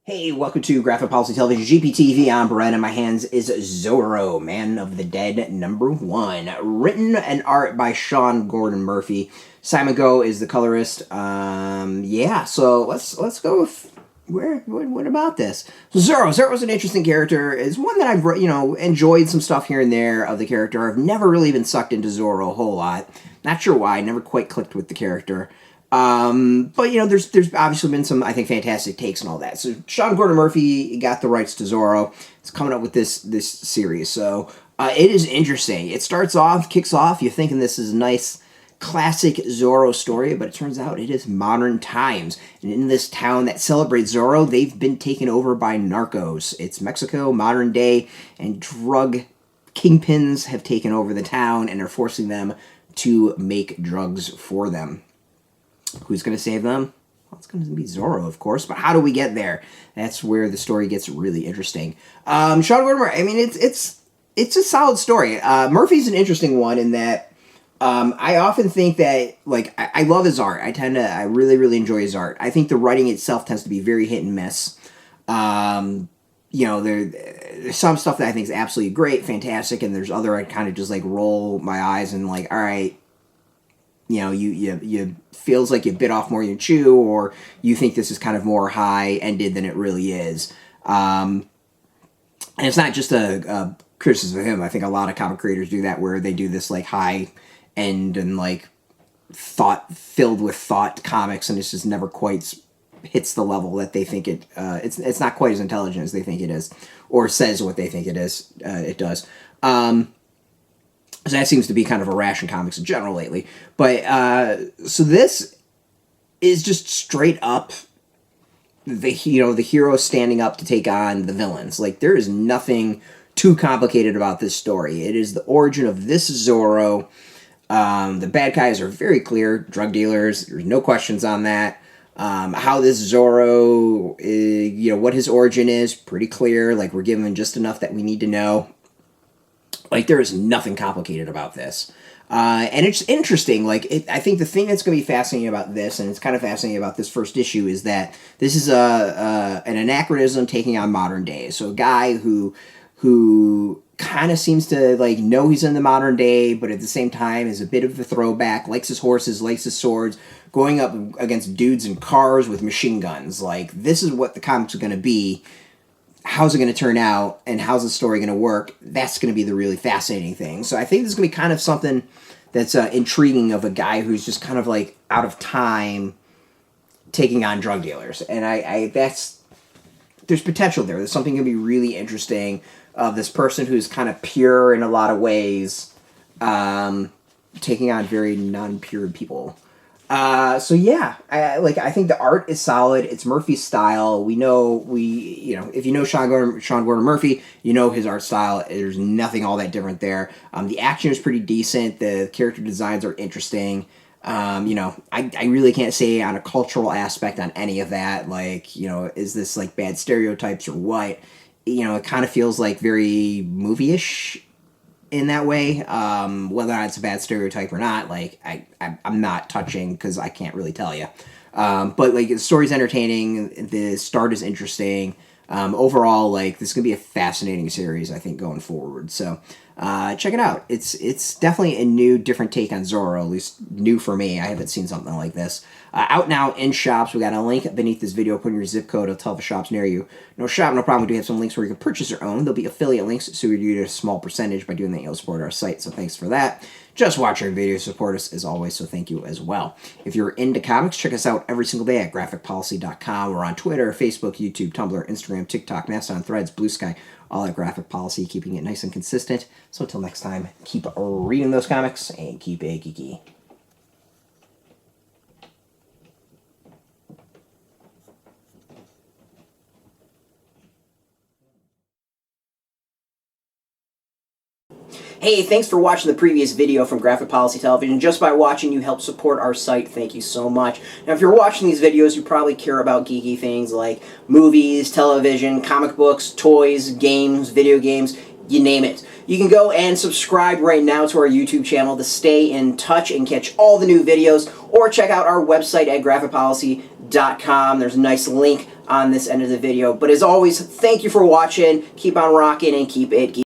Hey, welcome to Graphic Policy Television, GPTV. I'm Brett, and in my hands is Zorro, Man of the Dead #1. Written and art by Sean Gordon Murphy. Simon Gough is the colorist. Yeah, so let's go with what about this? So Zorro's an interesting character. Is one that I've enjoyed some stuff here and there of the character. I've never really been sucked into Zorro a whole lot. Not sure why. Never quite clicked with the character. But there's obviously been some, I think, fantastic takes and all that. So Sean Gordon Murphy got the rights to Zorro. It's coming up with this series. So it is interesting. It kicks off. You're thinking this is a nice classic Zorro story, but it turns out it is modern times. And in this town that celebrates Zorro, they've been taken over by Narcos. It's Mexico, modern day, and drug kingpins have taken over the town and are forcing them to make drugs for them. Who's going to save them? Well, it's going to be Zorro, of course. But how do we get there? That's where the story gets really interesting. Sean Gordon, I mean, it's a solid story. Murphy's an interesting one in that I often think that, like, I love his art. I really, really enjoy his art. I think the writing itself tends to be very hit and miss. There's some stuff that I think is absolutely great, fantastic, and there's other I kind of just, like, roll my eyes and, like, all right, you feels like you bit off more than you chew, or you think this is kind of more high-ended than it really is. And it's not just a criticism of him. I think a lot of comic creators do that, where they do this, like, high-end and, like, filled with thought comics, and it just never quite hits the level that they think it. It's not quite as intelligent as they think it is, or says what they think it is. It does. So that seems to be kind of a rash in comics in general lately. But, so this is just straight up the hero standing up to take on the villains. Like, there is nothing too complicated about this story. It is the origin of this Zorro. The bad guys are very clear. Drug dealers. There's no questions on that. How this Zorro, what his origin is, pretty clear. Like, we're given just enough that we need to know. Like, there is nothing complicated about this. And it's interesting. Like, I think the thing that's going to be fascinating about this, and it's kind of fascinating about this first issue, is that this is an anachronism taking on modern day. So a guy who kind of seems to, like, know he's in the modern day, but at the same time is a bit of a throwback, likes his horses, likes his swords, going up against dudes in cars with machine guns. Like, this is what the comics are going to be. How's it going to turn out, and how's the story going to work? That's going to be the really fascinating thing. So I think this is going to be kind of something that's intriguing, of a guy who's just kind of, like, out of time taking on drug dealers. And there's potential there. There's something going to be really interesting of this person who's kind of pure in a lot of ways, taking on very non-pure people. So yeah, I think the art is solid. It's Murphy's style. If you know Sean Gordon Murphy, you know his art style. There's nothing all that different there. The action is pretty decent. The character designs are interesting. I really can't say on a cultural aspect on any of that. Like, is this, like, bad stereotypes or what? It kind of feels like very movie-ish in that way. Whether or not it's a bad stereotype or not, like, I'm not touching, because I can't really tell you. But, like, the story's entertaining, the start is interesting. Overall, like, this is going to be a fascinating series, I think, going forward. So, check it out. It's definitely a new, different take on Zorro, at least new for me. I haven't seen something like this. Out now in shops. We got a link beneath this video. Put in your zip code. It'll tell the shops near you. No shop, no problem. We do have some links where you can purchase your own. There'll be affiliate links, so we do get a small percentage. By doing that, you'll support our site, so thanks for that. Just watch our videos, support us as always, so thank you as well. If you're into comics, check us out every single day at graphicpolicy.com. We're on Twitter, Facebook, YouTube, Tumblr, Instagram, TikTok, Mastodon, Threads, Blue Sky, all at Graphic Policy, keeping it nice and consistent. So until next time, keep reading those comics and keep it geeky. Hey, thanks for watching the previous video from Graphic Policy Television. Just by watching, you help support our site. Thank you so much. Now, if you're watching these videos, you probably care about geeky things like movies, television, comic books, toys, games, video games. you name it. You can go and subscribe right now to our YouTube channel to stay in touch and catch all the new videos, or check out our website at graphicpolicy.com. There's a nice link on this end of the video. But as always, thank you for watching. Keep on rocking and keep it geeky.